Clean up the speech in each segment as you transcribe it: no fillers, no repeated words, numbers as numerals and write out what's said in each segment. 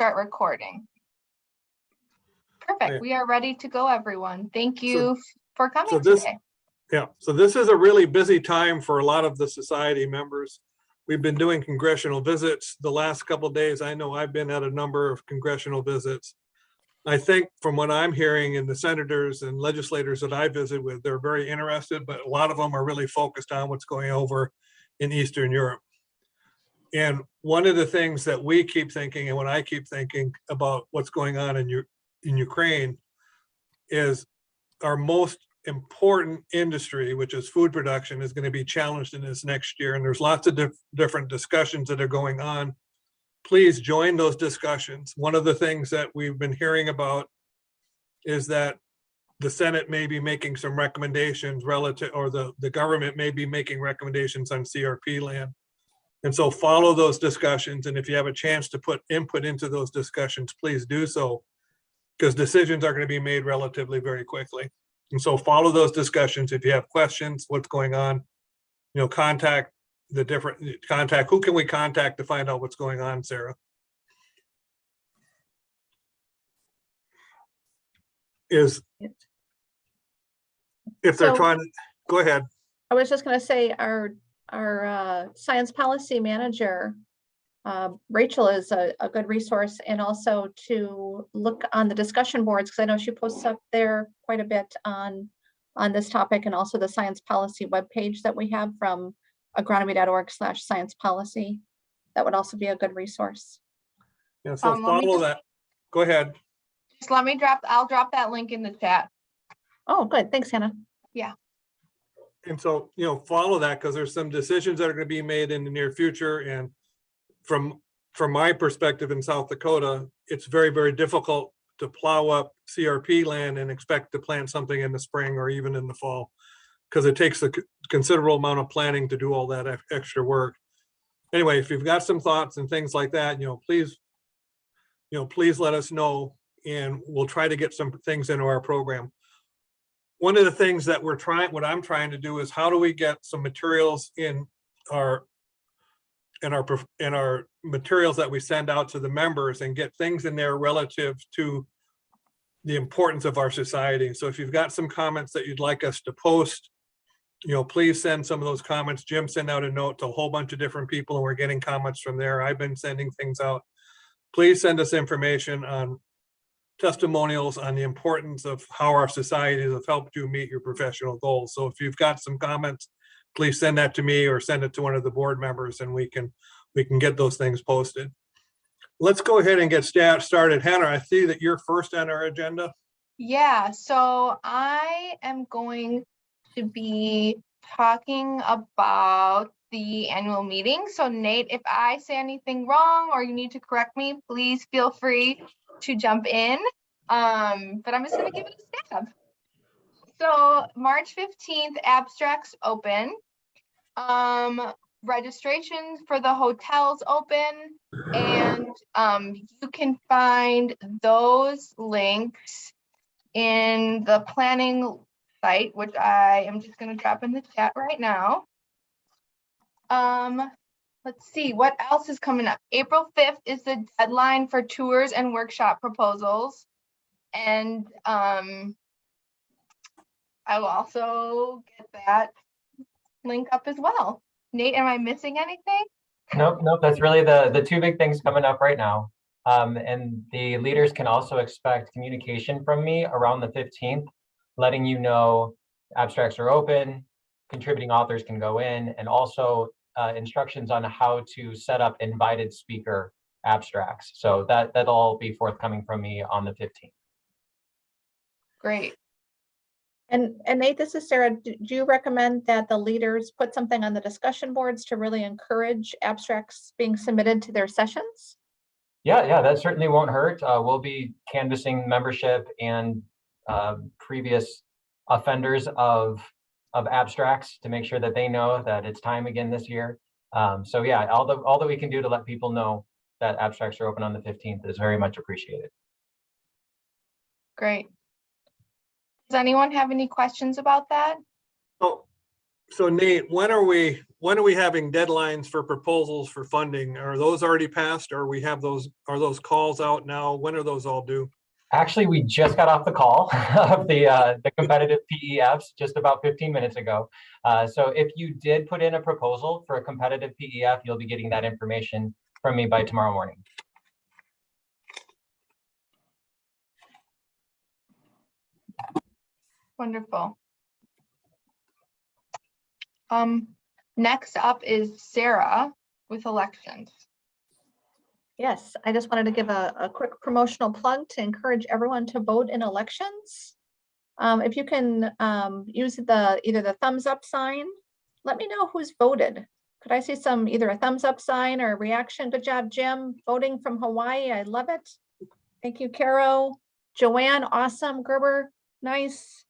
start recording. Perfect. We are ready to go, everyone. Thank you for coming today. Yeah, so this is a really busy time for a lot of the society members. We've been doing congressional visits the last couple of days. I know I've been at a number of congressional visits. I think from what I'm hearing in the senators and legislators that I visit with, they're very interested, but a lot of them are really focused on what's going over in Eastern Europe. And one of the things that we keep thinking, and what I keep thinking about what's going on in Ukraine, is our most important industry, which is food production, is going to be challenged in this next year. And there's lots of different discussions that are going on. Please join those discussions. One of the things that we've been hearing about is that the Senate may be making some recommendations relative, or the government may be making recommendations on CRP land. And so follow those discussions. And if you have a chance to put input into those discussions, please do so, because decisions are going to be made relatively very quickly. And so follow those discussions. If you have questions, what's going on, contact who can we contact to find out what's going on, Sarah? If they're trying to, go ahead. I was just going to say our science policy manager, Rachel, is a good resource, and also to look on the discussion boards, because I know she posts up there quite a bit on this topic, and also the science policy webpage that we have from agronomy.org/science policy. That would also be a good resource. Yeah, so follow that. Go ahead. Just I'll drop that link in the chat. Oh, good. Thanks, Hannah. Yeah. And so, follow that, because there's some decisions that are going to be made in the near future. And from my perspective in South Dakota, it's very, very difficult to plow up CRP land and expect to plant something in the spring or even in the fall, because it takes a considerable amount of planning to do all that extra work. Anyway, if you've got some thoughts and things like that, please let us know, and we'll try to get some things into our program. One of the things that what I'm trying to do is, how do we get some materials in our materials that we send out to the members, and get things in there relative to the importance of our society. So if you've got some comments that you'd like us to post, please send some of those comments. Jim sent out a note to a whole bunch of different people, and we're getting comments from there. I've been sending things out. Please send us information on testimonials on the importance of how our societies have helped you meet your professional goals. So if you've got some comments, please send that to me or send it to one of the board members, and we can get those things posted. Let's go ahead and get started. Hannah, I see that you're first on our agenda. Yeah, so I am going to be talking about the annual meeting. So Nate, if I say anything wrong or you need to correct me, please feel free to jump in. But I'm just going to give it a stab. So March 15th, abstracts open. Registrations for the hotels open, and you can find those links in the planning site, which I am just going to drop in the chat right now. Let's see what else is coming up. April 5th is the deadline for tours and workshop proposals, and I will also get that link up as well. Nate, am I missing anything? Nope. That's really the two big things coming up right now. And the leaders can also expect communication from me around the 15th, letting you know abstracts are open, contributing authors can go in, and also instructions on how to set up invited speaker abstracts. So that'll all be forthcoming from me on the 15th. Great. And Nate, this is Sarah. Do you recommend that the leaders put something on the discussion boards to really encourage abstracts being submitted to their sessions? Yeah, that certainly won't hurt. We'll be canvassing membership and previous offenders of abstracts to make sure that they know that it's time again this year. So yeah, all that we can do to let people know that abstracts are open on the 15th is very much appreciated. Great. Does anyone have any questions about that? Oh, So Nate, when are we having deadlines for proposals for funding? Are those already passed, or are those calls out now? When are those all due? Actually, we just got off the call of the competitive PEFs just about 15 minutes ago. So if you did put in a proposal for a competitive PEF, you'll be getting that information from me by tomorrow morning. Wonderful. Next up is Sarah with elections. Yes, I just wanted to give a quick promotional plug to encourage everyone to vote in elections. If you can use either the thumbs up sign, let me know who's voted. Could I see either a thumbs up sign or a reaction? Good job, Jim, voting from Hawaii. I love it. Thank you, Caro. Joanne, awesome. Gerber, nice.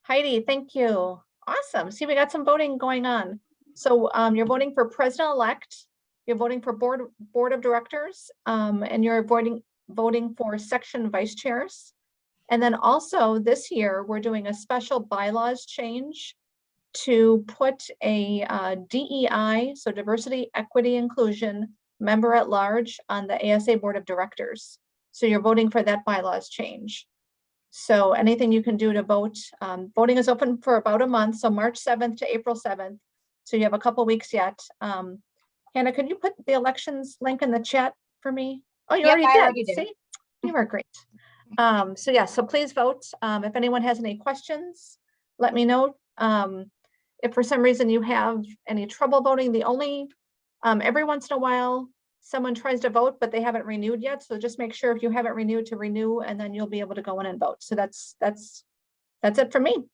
Heidi, thank you. Awesome. See, we got some voting going on. So you're voting for president-elect, you're voting for board of directors, and you're voting for section vice chairs. And then also this year, we're doing a special bylaws change to put a DEI, so diversity, equity, inclusion member at large on the ASA board of directors. So you're voting for that bylaws change. So anything you can do to vote. Voting is open for about a month, so March 7th to April 7th. So you have a couple weeks yet. Hannah, could you put the elections link in the chat for me? Oh, you Yep, I already already did. did. See, you were great. So yeah, so please vote. If anyone has any questions, let me know. If for some reason you have any trouble voting, every once in a while, someone tries to vote, but they haven't renewed yet. So just make sure if you haven't renewed to renew, and then you'll be able to go in and vote. So that's it for me.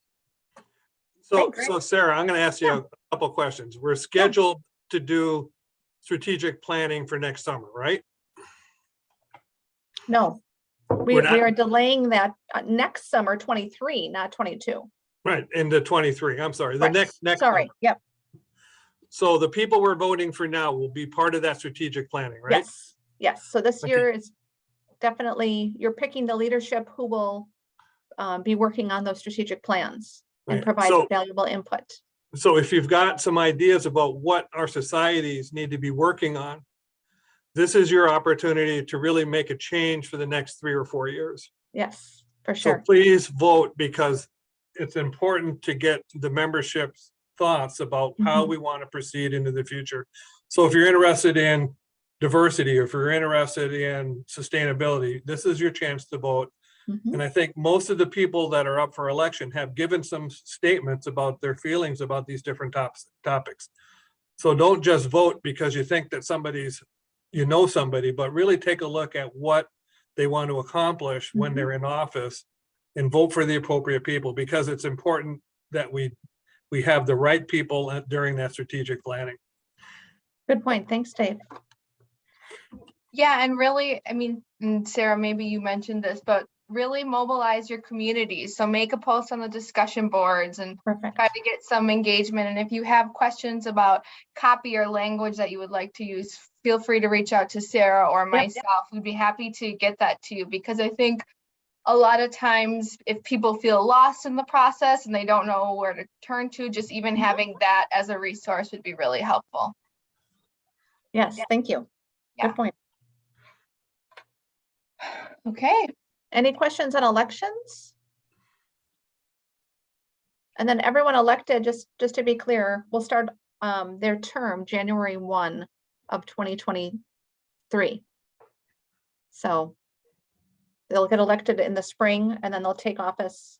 So Sarah, I'm going to ask you a couple questions. We're scheduled to do strategic planning for next summer, right? No, we We're not- are delaying that next summer, 23, not 22. Right, into 23. I'm sorry, the Right. next Sorry. summer. Yep. So the people we're voting for now will be part of that strategic planning, right? Yes. Yes. So this Okay. year is definitely, you're picking the leadership who will be working on those strategic plans and Right. provide So- valuable input. So if you've got some ideas about what our societies need to be working on, this is your opportunity to really make a change for the next 3 or 4 years. Yes, for So sure. please vote, because it's important to get the membership's thoughts about how we want to proceed into the future. So if you're interested in diversity, or if you're interested in sustainability, this is your chance to vote. Mhm. And I think most of the people that are up for election have given some statements about their feelings about these different topics. So don't just vote because you think that somebody, but really take a look at what they want to accomplish when they're in office, and vote for the appropriate people, because it's important that we have the right people during that strategic planning. Good point. Thanks, Dave. Yeah, and really, I mean, and Sarah, maybe you mentioned this, but really mobilize your communities. So make a post on the discussion boards and Perfect. try to get some engagement. And if you have questions about copy or language that you would like to use, feel free to reach out to Sarah or myself. We'd be happy to get that to you, because I think a lot of times if people feel lost in the process and they don't know where to turn to, just even having that as a resource would be really helpful. Yes, thank you. Yeah. Good point. Okay. Any questions on elections? And then everyone elected, just to be clear, will start their term January 1 of 2023. So they'll get elected in the spring, and then they'll take office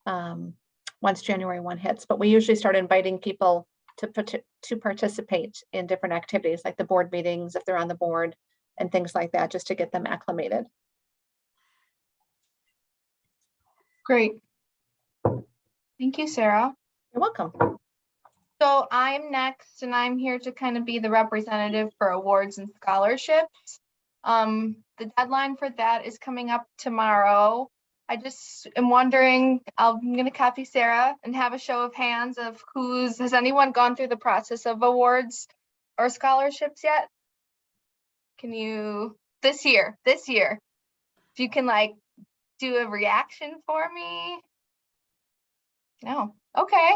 once January 1 hits. But we usually start inviting people to participate in different activities, like the board meetings, if they're on the board, and things like that, just to get them acclimated. Great. Thank you, Sarah. You're welcome. So I'm next, and I'm here to kind of be the representative for awards and scholarships. The deadline for that is coming up tomorrow. I just am wondering, I'm going to copy Sarah and have a show of hands of has anyone gone through the process of awards or scholarships yet? Can you, this year, if you can like do a reaction for me? No. Okay.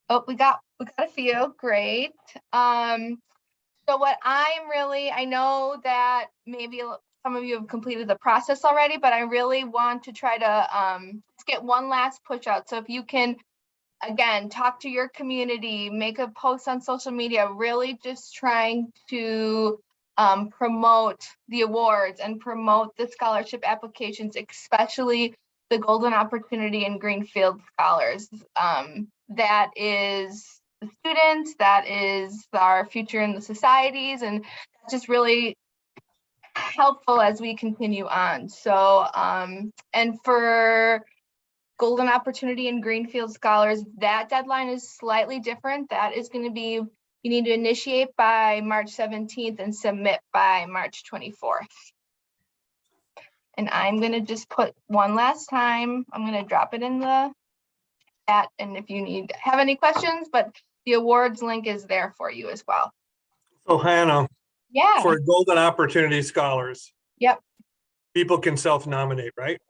Oh, we got We got a few, great. So what I know that maybe some of you have completed the process already, but I really want to try to get one last push out. So if you can, again, talk to your community, make a post on social media, really just trying to promote the awards and promote the scholarship applications, especially the Golden Opportunity and Greenfield Scholars. That is the students, that is our future in the societies, and that's just really helpful as we continue on. So, and for Golden Opportunity and Greenfield Scholars, that deadline is slightly different. That is going to be, you need to initiate by March 17th and submit by March 24th. And I'm going to just put one last time, I'm going to drop it in the chat. And if you have any questions, but the awards link is there for you as well. So Hannah, Yeah. for Golden Opportunity Scholars. Yep. People can self-nominate, right?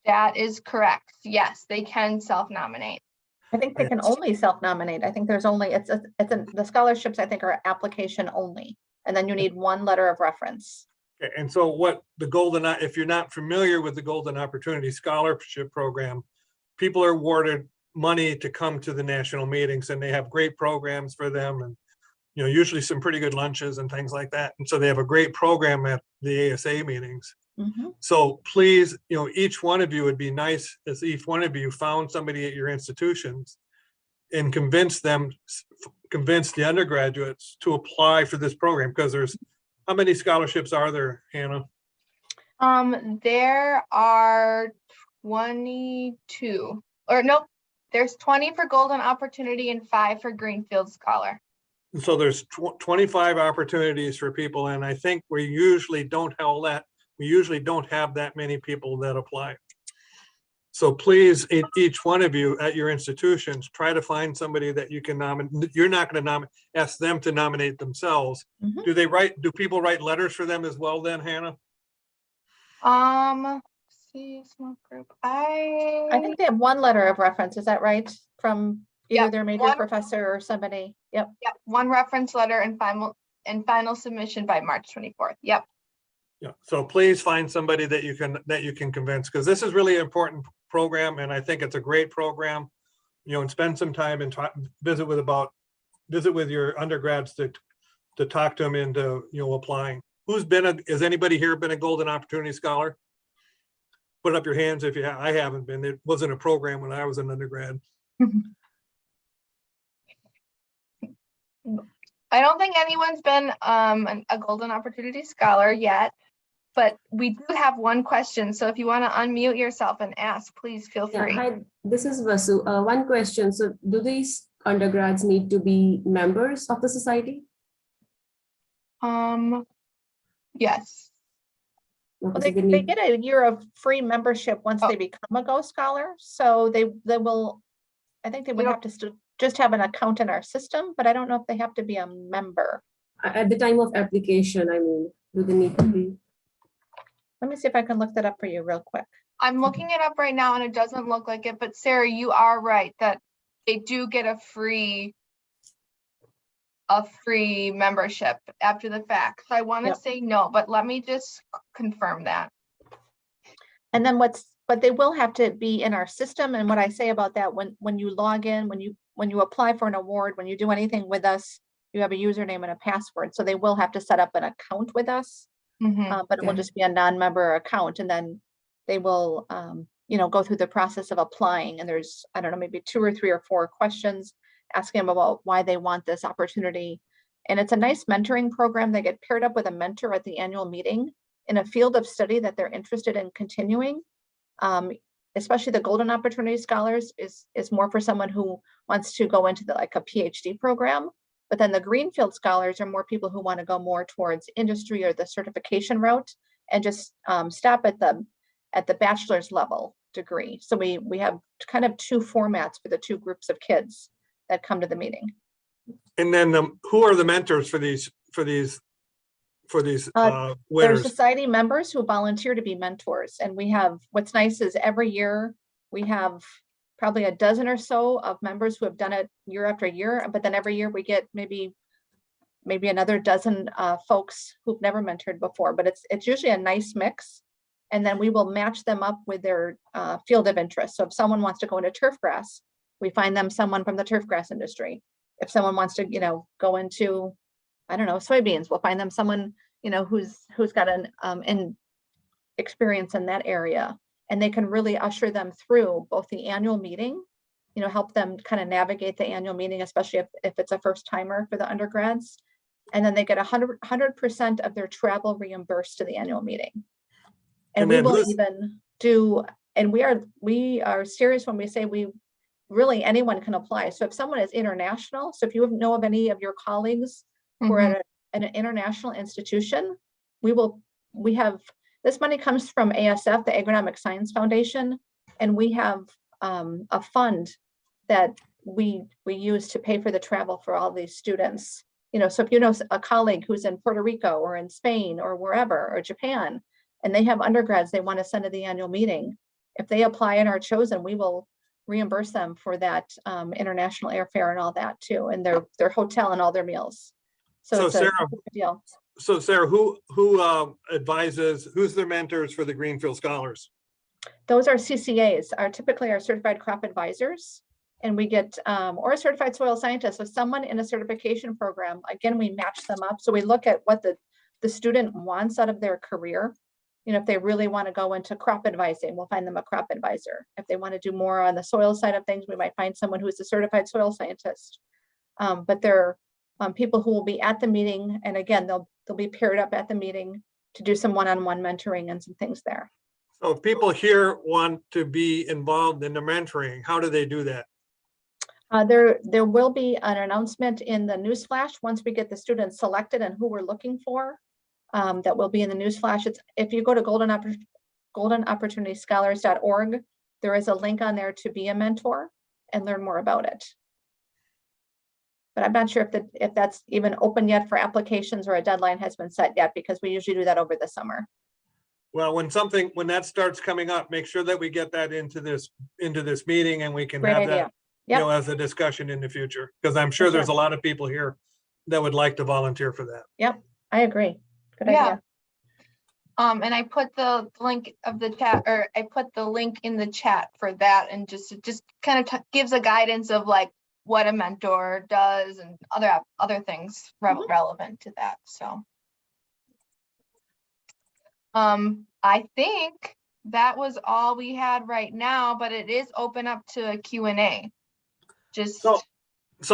That is correct. Yes, they can self-nominate. I think they can only self-nominate. I think there's only, the scholarships, I think, are application only. And then you need one letter of reference. Okay, and so what the if you're not familiar with the Golden Opportunity Scholarship Program, people are awarded money to come to the national meetings, and they have great programs for them, and usually some pretty good lunches and things like that. And so they have a great program at the ASA meetings. Mm-hmm. So please, each one of you, would be nice if each one of you found somebody at your institutions and convince the undergraduates to apply for this program, because how many scholarships are there, Hannah? There are 22, or nope, there's 20 for Golden Opportunity and 5 for Greenfield Scholar. So there's 25 opportunities for people, and I think we usually don't have that many people that apply. So please, each one of you at your institutions, try to find somebody that you can nominate. You're not going to ask them to nominate themselves. Mm-hmm. Do people write letters for them as well then, Hannah? See, small group. I think they have one letter of reference. Is that right? From either Yep, their major professor or somebody. Yep. Yep, one reference letter and final submission by March 24th. Yep. Yeah. So please find somebody that you can convince, because this is really an important program, and I think it's a great program. And spend some time and visit with your undergrads to talk to them into applying. Has anybody here been a Golden Opportunity Scholar? Put up your hands if you have. I haven't been. It wasn't a program when I was an undergrad. I don't think anyone's been a Golden Opportunity Scholar yet, but we do have one question. So if you want to unmute yourself and ask, please feel free. Hi, this is Vasu. One question. So do these undergrads need to be members of the society? Yes. Well, they get a year of free membership once they become a Go Scholar. So they will, I think they would have to just have an account in our system, but I don't know if they have to be a member. At the time of application, I mean, do they need to be? Let me see if I can look that up for you real quick. I'm looking it up right now and it doesn't look like it, but Sarah, you are right that they do get a free membership after the fact. So I want to say no, but let me just confirm that. And then but they will have to be in our system. And what I say about that, when you log in, when you apply for an award, when you do anything with us, you have a username and a password. So they will have to set up an account with us, but it will just be a non-member account. And then they will, go through the process of applying. And there's, I don't know, maybe 2 or 3 or 4 questions asking them about why they want this opportunity. And it's a nice mentoring program. They get paired up with a mentor at the annual meeting in a field of study that they're interested in continuing. Especially the Golden Opportunity Scholars is more for someone who wants to go into a PhD program. But then the Greenfield Scholars are more people who want to go more towards industry or the certification route and just stop at the bachelor's level degree. So we have kind of 2 formats for the 2 groups of kids that come to the meeting. And then who are the mentors for these They're winners? society members who volunteer to be mentors. And we have, what's nice is every year we have probably a dozen or so of members who have done it year after year, but then every year we get maybe another dozen folks who've never mentored before, but it's usually a nice mix. And then we will match them up with their field of interest. So if someone wants to go into turf grass, we find them someone from the turf grass industry. If someone wants to, go into, I don't know, soybeans, we'll find them someone, who's got an experience in that area. And they can really usher them through both the annual meeting, help them kind of navigate the annual meeting, especially if it's a first timer for the undergrads. And then they get 100% of their travel reimbursed to the annual meeting. And we will even do, and we are serious when we say really anyone can apply. So if someone is international, so if you know of any of your colleagues who are at an international institution, we have, this money comes from ASF, the Agronomic Science Foundation, and we have a fund that we use to pay for the travel for all these students. So if you know a colleague who's in Puerto Rico or in Spain or wherever, or Japan, and they have undergrads they want to send to the annual meeting, if they apply and are chosen, we will reimburse them for that international airfare and all that too, and their hotel and all their meals. So it's Sarah, a good deal. So Sarah, who advises, who's their mentors for the Greenfield Scholars? Those are CCAs, are typically our certified crop advisors. And we get, or a certified soil scientist. So someone in a certification program, again, we match them up. So we look at what the student wants out of their career. If they really want to go into crop advising, we'll find them a crop advisor. If they want to do more on the soil side of things, we might find someone who's a certified soil scientist. But they're people who will be at the meeting. And again, they'll be paired up at the meeting to do some one-on-one mentoring and some things there. So if people here want to be involved in the mentoring, how do they do that? There will be an announcement in the newsflash once we get the students selected and who we're looking for. That will be in the newsflash. It's, if you go to goldenopportunityscholars.org, there is a link on there to be a mentor and learn more about it. But I'm not sure if that's even open yet for applications or a deadline has been set yet, because we usually do that over the summer. Well, when that starts coming up, make sure that we get that into this meeting, and we can have that, Yep. as a discussion in the future, because I'm sure there's a lot of people here that would like to volunteer for that. Yep, I agree. Good idea. And I put the link of the chat, or I put the link in the chat for that, and just kind of gives a guidance of like what a mentor does and other things relevant to that. So I think that was all we had right now, but it is open up to a Q&A. So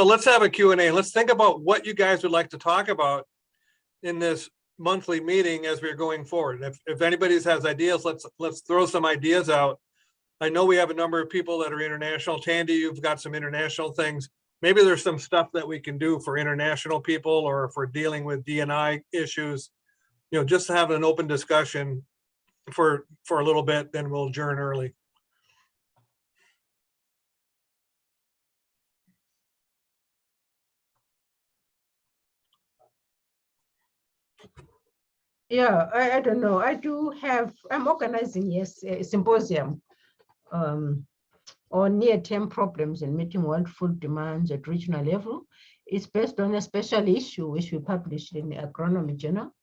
let's have a Q&A. Let's think about what you guys would like to talk about in this monthly meeting as we're going forward. If anybody has ideas, let's throw some ideas out. I know we have a number of people that are international. Tandy, you've got some international things. Maybe there's some stuff that we can do for international people, or if we're dealing with D&I issues, just to have an open discussion for a little bit, then we'll adjourn early. Yeah, I don't know. I'm organizing, yes, a symposium on near-term problems in meeting world food demands at regional level. It's based on a special issue which we published in the Agronomy Journal.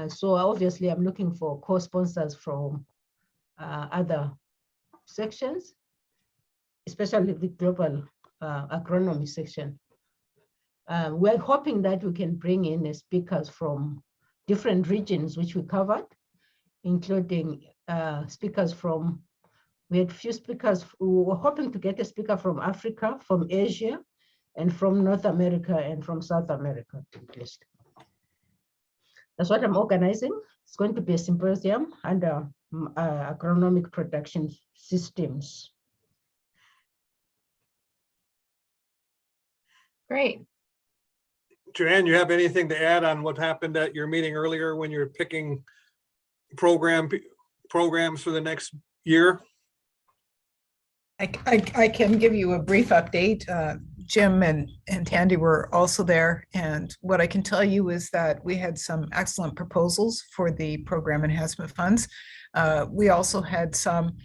So obviously I'm looking for co-sponsors from other sections, especially the global agronomy section. We're hoping that we can bring in speakers from different regions which we covered, including speakers from, we had few speakers. We were hoping to get a speaker from Africa, from Asia, and from North America, and from South America. That's what I'm organizing. It's going to be a symposium under agronomic production systems. Great. Joanne, you have anything to add on what happened at your meeting earlier when you were picking programs for the next year? I can give you a brief update. Jim and Tandy were also there. And what I can tell you is that we had some excellent proposals for the program enhancement funds. We also had some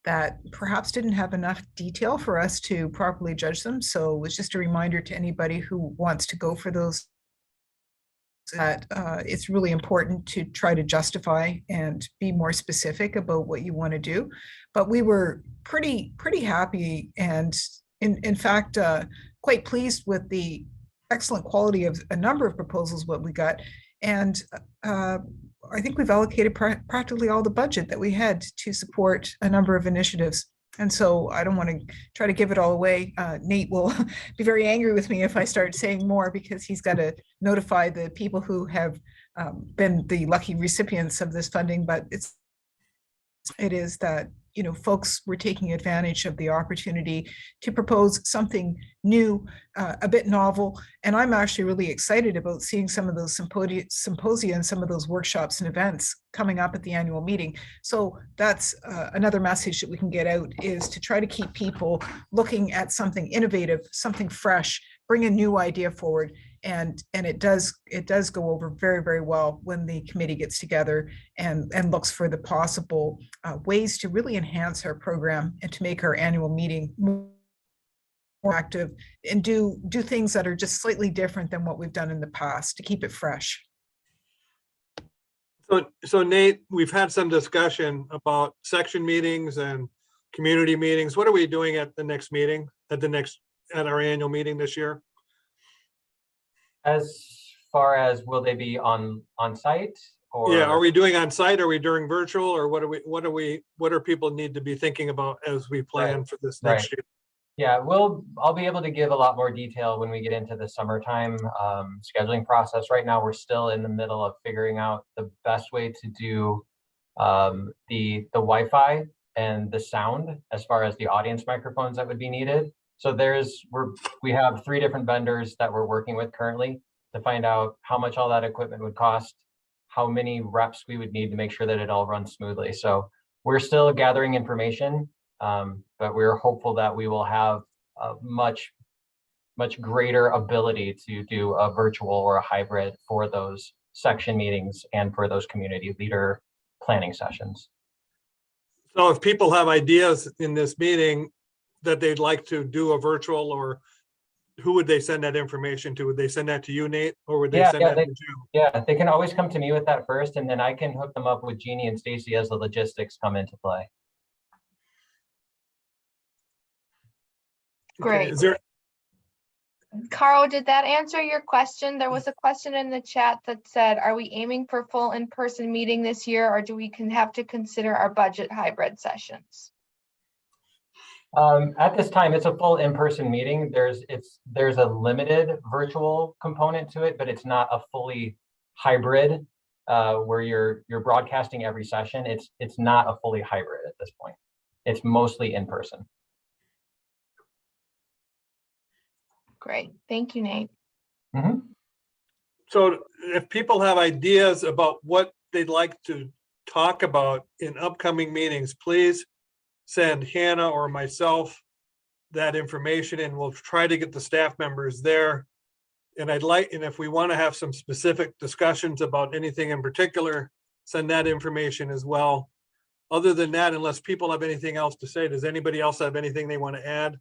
that perhaps didn't have enough detail for us to properly judge them. So it was just a reminder to anybody who wants to go for those that it's really important to try to justify and be more specific about what you want to do. But we were pretty happy, and in fact, quite pleased with the excellent quality of a number of proposals what we got. And I think we've allocated practically all the budget that we had to support a number of initiatives. And so I don't want to try to give it all away. Nate will be very angry with me if I start saying more, because he's got to notify the people who have been the lucky recipients of this funding. But it is that, you know, folks were taking advantage of the opportunity to propose something new, a bit novel. And I'm actually really excited about seeing some of those symposia and some of those workshops and events coming up at the annual meeting. So that's another message that we can get out, is to try to keep people looking at something innovative, something fresh, bring a new idea forward. And it does go over very well when the committee gets together and looks for the possible ways to really enhance our program and to make our annual meeting more active and do things that are just slightly different than what we've done in the past to keep it fresh. So Nate, we've had some discussion about section meetings and community meetings. What are we doing at the next meeting, at our annual meeting this year? As far as, will they be on site, or? Yeah, are we doing on site? Are we doing virtual, or what do people need to be thinking about as we plan for this next year? Yeah, I'll be able to give a lot more detail when we get into the summertime scheduling process. Right now, we're still in the middle of figuring out the best way to do the Wi-Fi and the sound as far as the audience microphones that would be needed. So we have 3 different vendors that we're working with currently to find out how much all that equipment would cost, how many reps we would need to make sure that it all runs smoothly. So we're still gathering information, but we're hopeful that we will have a much greater ability to do a virtual or a hybrid for those section meetings and for those community leader planning sessions. So if people have ideas in this meeting that they'd like to do a virtual, or who would they send that information to? Would they send that to you, Nate, or would they send that to Jim? Yeah, they can always come to me with that first, and then I can hook them up with Jeannie and Stacy as the logistics come into play. Great. Okay, Carl, did that answer your question? There was a question in the chat that said, are we aiming for full in-person meeting this year, or do we have to consider our budget hybrid sessions? At this time, it's a full in-person meeting. There's a limited virtual component to it, but it's not a fully hybrid where you're broadcasting every session. It's not a fully hybrid at this point. It's mostly in person. Great, thank you, Nate. Mm-hmm. So if people have ideas about what they'd like to talk about in upcoming meetings, please send Hannah or myself that information, and we'll try to get the staff members there. And if we want to have some specific discussions about anything in particular, send that information as well. Other than that, unless people have anything else to say, does anybody else have anything they want to add?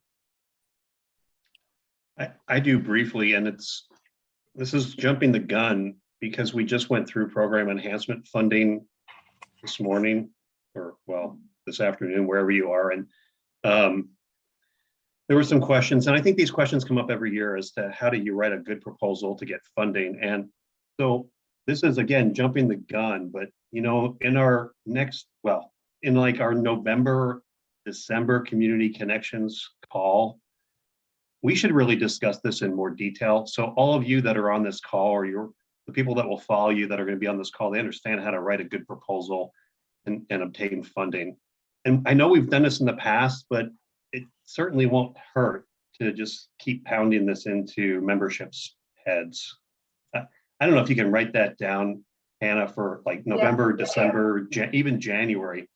I do briefly, and this is jumping the gun because we just went through program enhancement funding this morning, or well, this afternoon, wherever you are. And there were some questions, and I think these questions come up every year as to how do you write a good proposal to get funding. And so this is, again, jumping the gun, but you know, in our in like our November, December community connections call, we should really discuss this in more detail. So all of you that are on this call, or the people that will follow you that are going to be on this call, they understand how to write a good proposal and obtain funding. And I know we've done this in the past, but it certainly won't hurt to just keep pounding this into membership's heads. I don't know if you can write that down, Hannah, for like November, December, even January.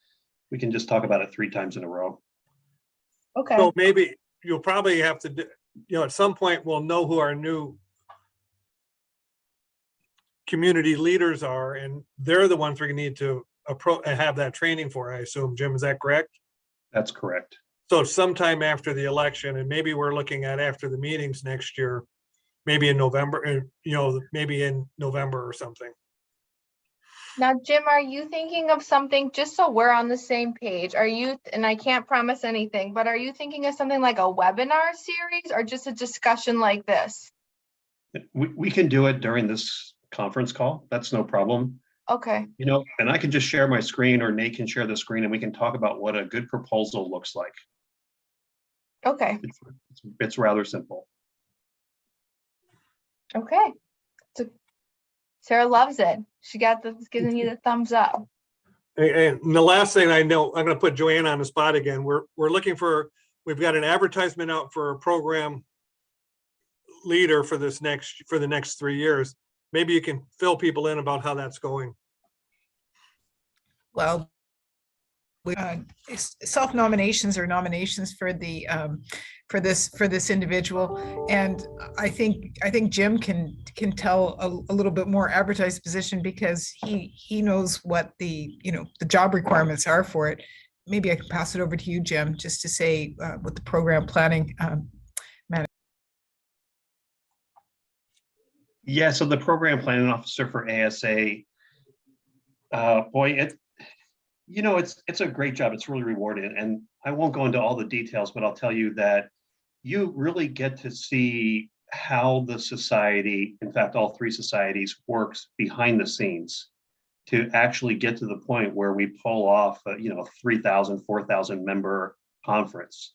We can just talk about it 3 times in a row. Okay. So maybe you'll probably have to do, at some point we'll know who our new community leaders are, and they're the ones we need to have that training for, I assume. Jim, is that correct? That's correct. So sometime after the election, and maybe we're looking at after the meetings next year, maybe in November, maybe in November or something. Now, Jim, are you thinking of something, just so we're on the same page? Are you, and I can't promise anything, but are you thinking of something like a webinar series or just a discussion like this? We can do it during this conference call. That's no problem. Okay, And I can just share my screen, or Nate can share the screen, and we can talk about what a good proposal looks like. okay, It's rather simple. okay. So Sarah loves it. She got the, giving you the thumbs up. And the last thing I know, I'm going to put Joanne on the spot again. We're looking for, we've got an advertisement out for a program leader for the next 3 years. Maybe you can fill people in about how that's going. Well, self-nominations or nominations for the for this individual, and I think Jim can tell a little bit more advertised position, because he knows what the the job requirements are for it. Maybe I can pass it over to you, Jim, just to say what the program planning manager. Yeah, so the program planning officer for ASA, boy, it's a great job. It's really rewarding. And I won't go into all the details, but I'll tell you that you really get to see how the society, in fact, all three societies, works behind the scenes to actually get to the point where we pull off a 3,000, 4,000 member conference.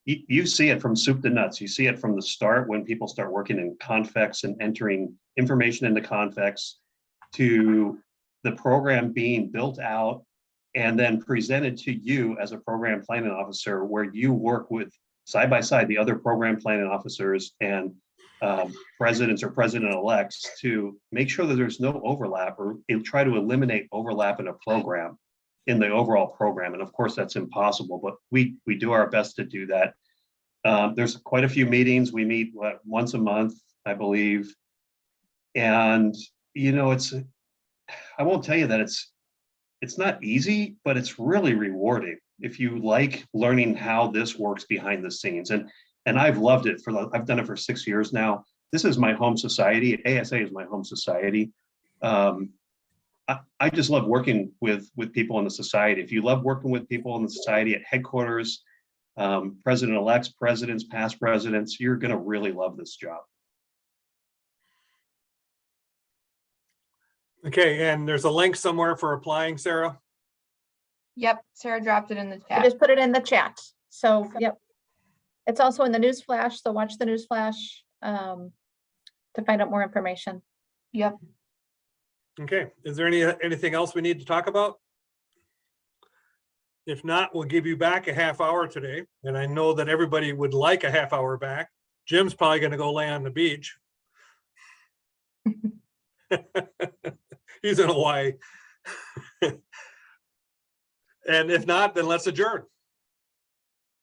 You see it from soup to nuts. You see it from the start when people start working in Confex and entering information into Confex, to the program being built out and then presented to you as a program planning officer, where you work with side by side the other program planning officers and presidents or president-elects to make sure that there's no overlap, or try to eliminate overlap in a program, in the overall program. And of course, that's impossible, but we do our best to do that. There's quite a few meetings. We meet once a month, I believe. And, I won't tell you that it's not easy, but it's really rewarding if you like learning how this works behind the scenes. And I've loved it I've done it for 6 years now. This is my home society. ASA is my home society. I just love working with people in the society. If you love working with people in the society at headquarters, president-elects, presidents, past presidents, you're going to really love this job. Okay, and there's a link somewhere for applying, Sarah? Yep, Sarah dropped it in the I chat. just put it in the chat. So, yep. It's also in the news flash, so watch the news flash to find out more information. Yep. Okay, is there anything else we need to talk about? If not, we'll give you back a half hour today. And I know that everybody would like a half hour back. Jim's probably going to go lay on the beach. He's in Hawaii. And if not, then let's adjourn.